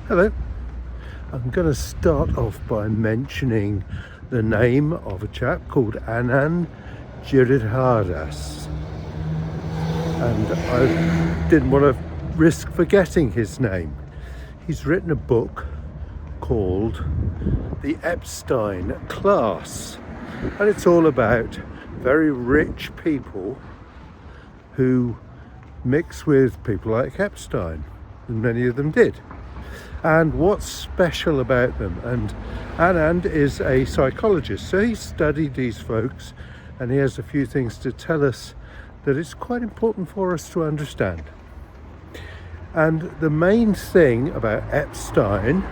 Hello. I'm going to start off by mentioning the name of a chap called Anand Giridharadas. And I didn't want to risk forgetting his name. He's written a book called The Epstein Class. And it's all about very rich people who mix with people like Epstein, and many of them did. And what's special about them? And Anand is a psychologist, so he studied these folks, and he has a few things to tell us that it's quite important for us to understand. And the main thing about Epstein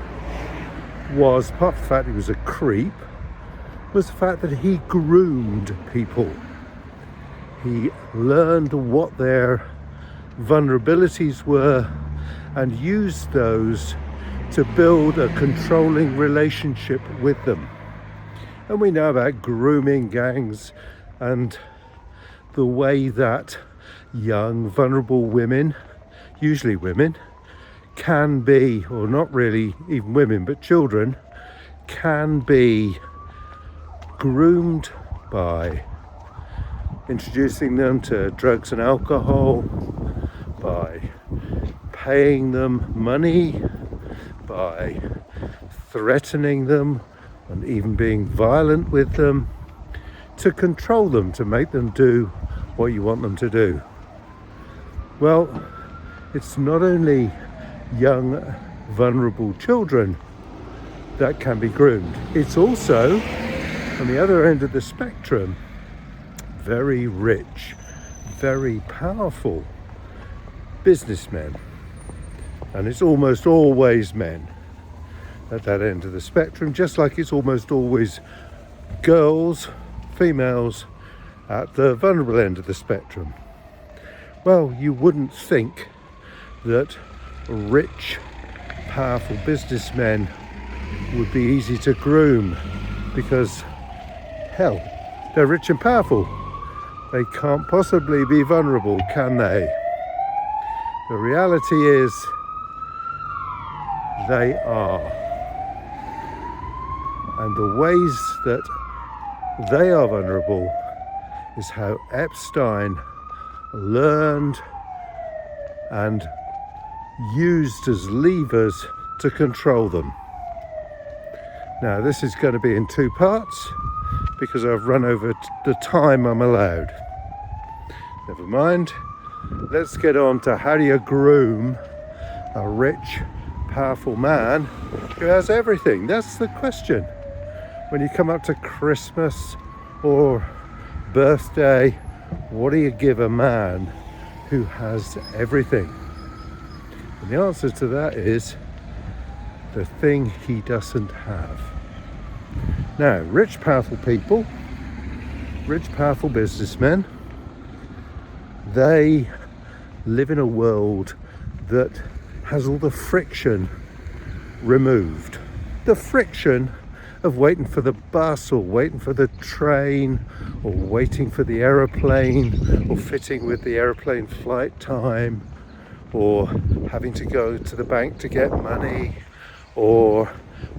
was, apart from the fact he was a creep, was the fact that he groomed people. He learned what their vulnerabilities were and used those to build a controlling relationship with them. And we know about grooming gangs and the way that young, vulnerable women, usually women, can be, or not really even women, but children, can be groomed by introducing them to drugs and alcohol, by paying them money, by threatening them and even being violent with them, to control them, to make them do what you want them to do. Well, it's not only young, vulnerable children that can be groomed. It's also, on the other end of the spectrum, very rich, very powerful businessmen. And it's almost always men at that end of the spectrum, just like it's almost always girls, females, at the vulnerable end of the spectrum. Well, you wouldn't think that rich, powerful businessmen would be easy to groom, because, hell, they're rich and powerful. They can't possibly be vulnerable, can they? The reality is, they are. And the ways that they are vulnerable is how Epstein learned and used as levers to control them. Now, this is going to be in two parts because I've run over the time I'm allowed. Never mind. Let's get on to how do you groom a rich, powerful man who has everything. That's the question. When you come up to Christmas or birthday, what do you give a man who has everything? And the answer to that is the thing he doesn't have. Now, rich, powerful people, rich, powerful businessmen, they live in a world that has all the friction removed. The friction of waiting for the bus or waiting for the train or waiting for the aeroplane or fitting with the aeroplane flight time or having to go to the bank to get money or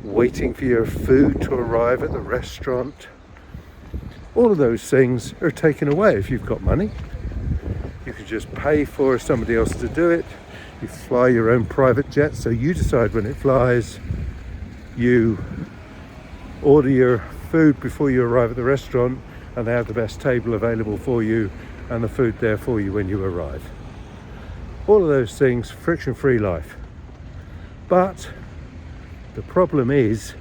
waiting for your food to arrive at the restaurant. All of those things are taken away if you've got money. You can just pay for somebody else to do it. You fly your own private jet, so you decide when it flies. You order your food before you arrive at the restaurant, and they have the best table available for you and the food there for you when you arrive. All of those things, friction-free life. But the problem is,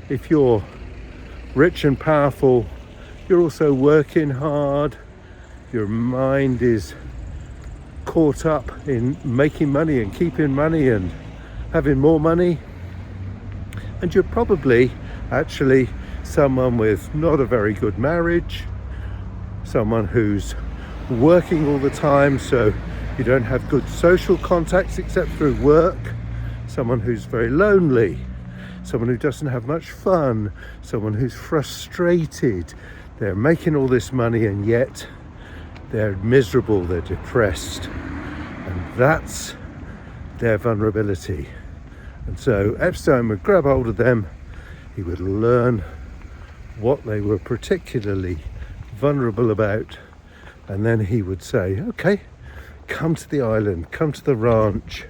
if you're rich and powerful, you're also working hard, your mind is caught up in making money and keeping money and having more money, and you're probably actually someone with not a very good marriage, someone who's working all the time so you don't have good social contacts except through work, someone who's very lonely, someone who doesn't have much fun, someone who's frustrated. They're making all this money and yet they're miserable, they're depressed, and that's their vulnerability. And so Epstein would grab hold of them, he would learn what they were particularly vulnerable about, and then he would say, okay, come to the island, come to the ranch,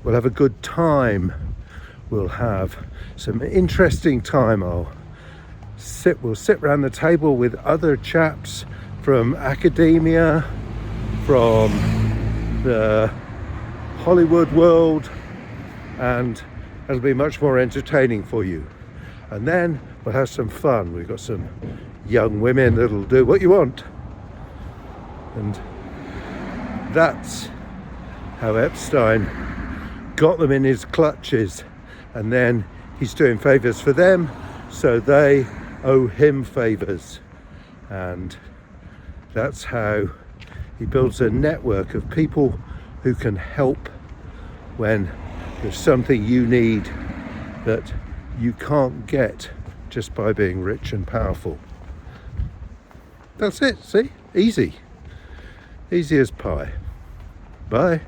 we'll have a good time, we'll have some interesting time, we'll sit around the table with other chaps from academia, from the Hollywood world, and it'll be much more entertaining for you. And then we'll have some fun. We've got some young women that'll do what you want. And that's how Epstein got them in his clutches. And then he's doing favors for them, so they owe him favors. And that's how he builds a network of people who can help when there's something you need that you can't get just by being rich and powerful. That's it, see? Easy. Easy as pie. Bye.